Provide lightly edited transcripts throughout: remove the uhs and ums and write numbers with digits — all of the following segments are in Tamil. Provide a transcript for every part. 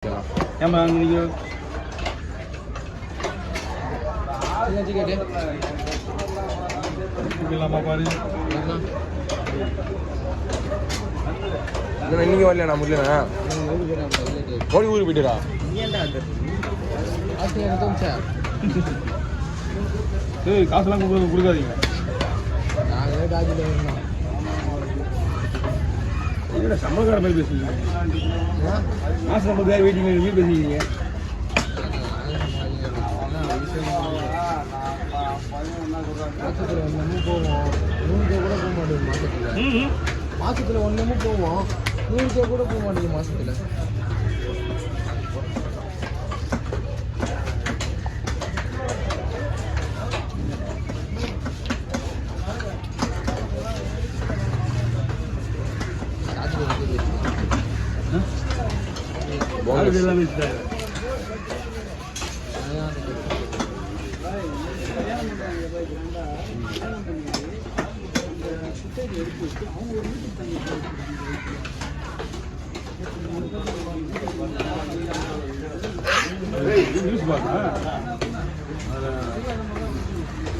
ஏமா நீங்கள் பாரு இன்னைக்கு வரலையா நான் முடியலண்ணா ஓடி ஊருக்கு போயிட்டுடா காசுலாம் கொடுக்காதீங்க. சம்பளக்கார மாதிரி பேசுவீங்க. மாசம் 50,000 வெயிட்டிங் பேசுவீங்க. மாசத்துல ஒன்றுமும் போவோம் 100 கூட போக மாட்டேங்குது. மாசத்துல ஒன்றுமும் போவோம் 100 கூட போக மாட்டேங்குது மாசத்துல.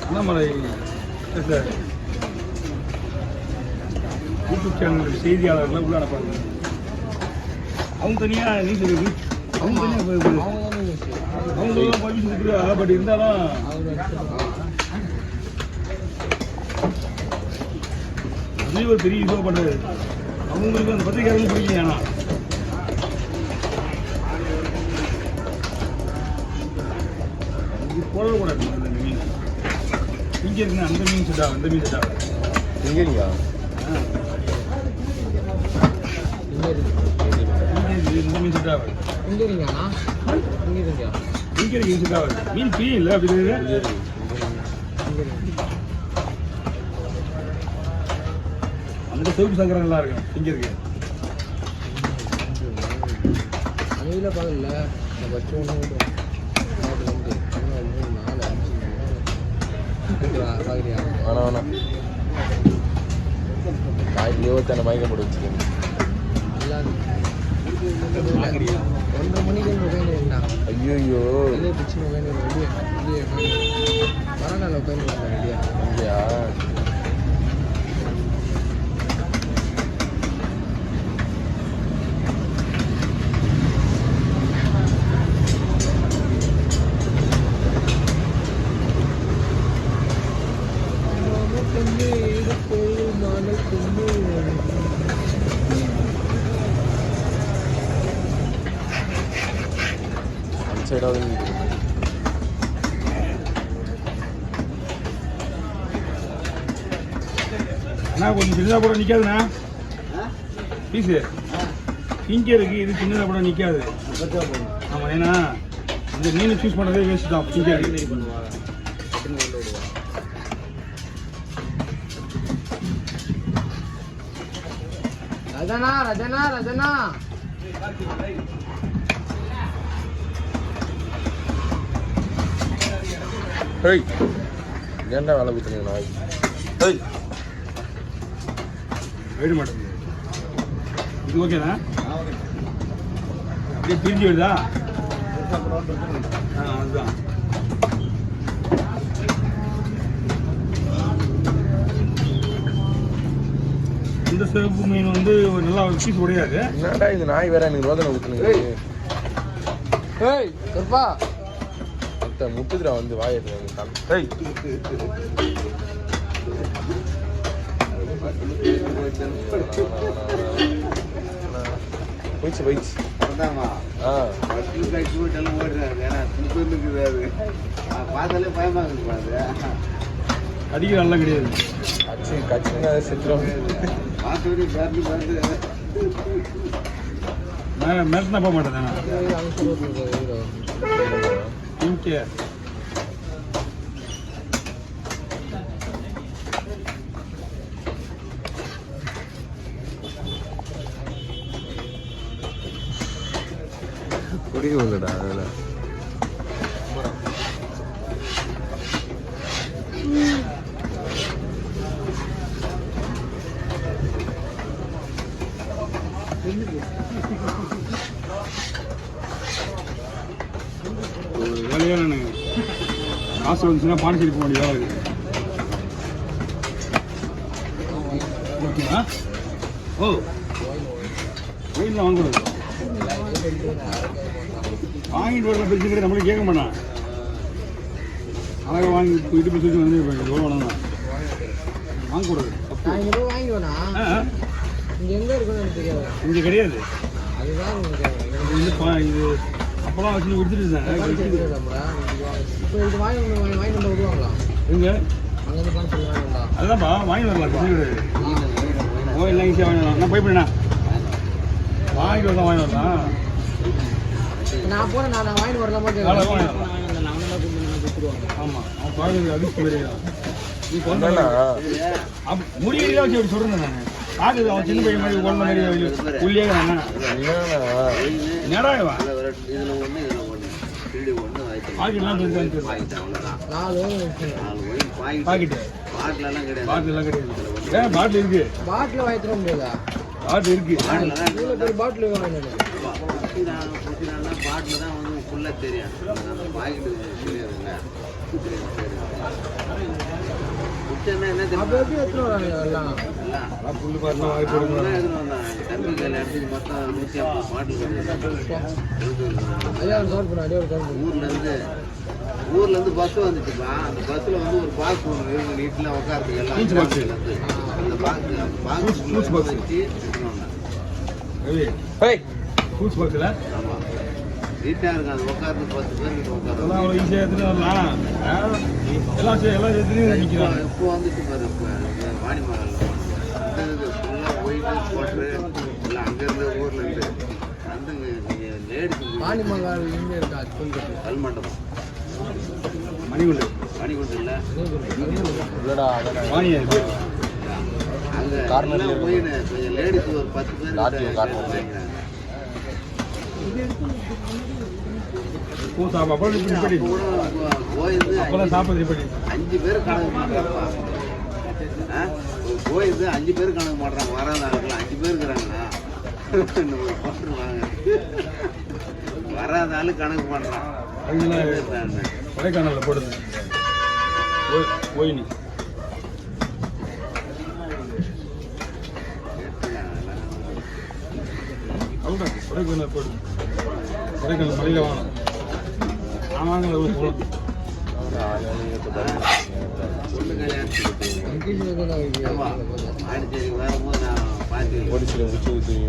அண்ணாமலை யூடியூப் சேனல் செய்தியாளர்லாம் உள்ள அனுப்பாங்க. அவங்க தனியாக நீங்க அவங்க தனியாக பட் இருந்தாலும் அதே ஒரு பெரிய இதுவாக பண்ணுறது. அவங்களுக்கு அந்த பத்திரிக்கையாளர்கள் பிடிக்கல. ஏன்னா இது போடக்கூடாது. அந்த மீன் இங்கே இருக்குன்னு அந்த மீன் செட் ஆகும், இந்த மீன் செட் ஆகும். இங்கேயா இந்த மீன் செட் ஆகும். இங்கே இருக்கீங்கண்ணா இங்கே இருக்கீங்க இங்கே இருக்கு செட் ஆகும். மீன் பீ இல்லை அப்படி அந்த சோப்பு சங்கரம் நல்லா இருக்கும். இங்கே இருக்கு அவையில் பகலில் நம்ம வச்சு ஒன்று 4 5 பார்க்குறியா? வேணாம் வேணாம் காய்க்கு 20 மயக்கம் போட்டு வச்சுக்கோங்க. நல்லா 1:30 மணிக்கு மொபைல் இருந்தா ஐயோ வெளியே பிடிச்சி மொபைல் வெளியே பரவாயில்ல உட்காந்து ரெடியா இல்லையா சைடாவது அண்ணா கொஞ்சம் சின்னதாக கூட நிற்காதுண்ணா பீஸு இங்கே இருக்குது. இது சின்னதாக கூட நிற்காது. ஆமாம், ஏன்னா இந்த மீன் சூஸ் பண்ணுறதே வேஸ்ட் தான். இங்கே இருக்கு ரஜனா ரஜனா ரஜனா ஹேய் ஏன்டா வேலை கொடுத்துருங்க நாய். ஹேய் போயிட மாட்டேங்குது. இது ஓகேண்ணா? அப்படியே பிரிஞ்சு வருதா? அதுதான் இந்த சிவப்பு மீன் வந்து ஒரு நல்லா பீஸ் உடையாது. என்னடா இது நாய் வேற எனக்கு ரோதனை ஊற்றுனுங்க. ஏய் கருப்பா முட்டுதுரா வந்து வாயிட்டு ஹேய் போயிடுச்சு போயிடுச்சு. அடிக்கிற நல்லா கிடையாது. கட்சிங்க செத்துரும். மேட்னா போக மாட்டேன். இங்கே குடிக்க இல்லடா அதில் இல்லையா நான் காசு வந்துச்சுன்னா பாண்டிச்சேரி போக வேண்டியதாக இருக்குது. ஓகேண்ணா. ஓ வெயிலாம் வாங்கக்கூடாது. வாங்கிட்டு வரல பிரச்சனை கிடையாது, நம்மளும் கேட்க மாட்டான். அழகாக வாங்கி போயிட்டு போய் சொல்லி வந்து எவ்வளோ வேணும் தான் வாங்கக்கூடாது. நான் இங்கே போய் வாங்கிடுவேண்ணா. இங்கே எங்கே இருக்குன்னு எனக்கு தெரியாது. இங்கே கிடையாது. அதுதான் இது அப்போலாம் வச்சு கொடுத்துட்டு இருந்தேன். இப்போ இது வாங்கி வந்து விடுவாங்களா? எங்கே அங்கேருந்து பண்ண சொல்லுவாங்களா? அதுதான்ப்பா வாங்கி வரலாம், பிரச்சனை கிடையாது. எல்லாம் ஈஸியாக வாங்கி வரலாம். நான் போய்ப்பிடண்ணா வாங்கிட்டு வரலாம், வாங்கி வரலாம். நான் போனேன், நான் வாங்கிட்டு வரலாமா? வாங்கி வரலாம். கொடுத்துருவாங்க. ஆமாம், அவன் பார்க்கறது அதிர்ஷ்டம் கிடையாது. நீ கொண்டு என்னண்ணா? முடியெல்லாம் வச்சு அப்படி சொல்கிறேன் நான். பார்க்குது அவன் சின்ன பையன் மாதிரி குழந்தை மாதிரி உள்ளே நான் நேராக பாக்கெட்லாம் பாக்கெட்டு பாட்டிலாம் கிடையாது. ஏன் பாட்டில் இருக்கு? பாட்டில் வாங்கி தர முடியாதா? பாட்டில் இருக்கு. இவ்வளோ பெரிய பாட்டில் வாங்கினேன். பாட்டில் தான் வந்து ஃபுல்லாக தெரியும். பாக்கெட்டு தெரியாதுங்க. என்ன அப்போ எப்படி எடுத்துன்னு வராங்க எல்லாம்? அதான் புல்லு பாட்டிலாம் வாங்கி போடுங்க. தம்பி கையில் எடுத்து மொத்தம் 150 பாட்டில் ஐயா கவர் பண்ண அடியே கவர் பண்ணு. ஊர்லேருந்து பஸ் வந்துச்சுப்பா. அந்த பஸ்ஸில் வந்து ஒரு பாக்ஸ் ஒன்று இவங்க வீட்டில் உட்காரத்துக்கு எல்லாம் அந்த பாக்ஸ் வச்சு ஃப்ரூட்ஸ் பாக்ஸில் ஆமாம் நீட்டாக இருக்கும். அது உட்காரத்துக்கு 10 பேருக்கு உட்கார அதெல்லாம் அவ்வளோ ஈஸியாக எடுத்துகிட்டு வரலாம். எல்லாம் எடுத்துகிட்டு நிற்கிறாங்க. இப்போ வந்துட்டு பாரு. இப்போ வாணி மகளில் ஃபுல்லாக போயிட்டு போட்டு எல்லாம் அங்கேருந்து ஊர்லேருந்து வந்து லேடிஸ் வாணிமங்கால் இங்கே இருக்கா? கல்மண்டபம் மணிகுண்டு மணிக்குண்டு இல்லை இல்லடா அதடா வாணியா இருக்கு. அங்கே கார்னர்ல எல்லாம் போயின்னு கொஞ்சம் லேடிஸ் ஒரு 10 பேர் ராத்திரி கார்னர் வாங்கிக்கிறாங்க. அப்புறம் இப்படி கோயிலுக்கு அப்போல்லாம் சாப்பிட்றது இப்படி 5 பேர் கணக்கு பண்ணுறப்பா. கோயிலுக்கு 5 பேர் கணக்கு பண்ணுறாங்க. வராத ஆளுக்கெல்லாம் 5 பேர் இருக்கிறாங்களா போட்டுருவாங்க. வராத ஆளு கணக்கு பண்ணுறான். கொடைக்கானலில் போடுது ஓயினி. அவ்வளோதான் கொடைக்கானல் போடுது. கொடைக்கானல் மலையில் வாங்கணும். ஆமாங்க போகணும். பொண்ணு கல்யாணத்துக்கு அங்கேயும் ஆடிச்சேரி வரும்போது நான் பார்த்து ஒரு சில உச்சி ஊற்றுவீங்க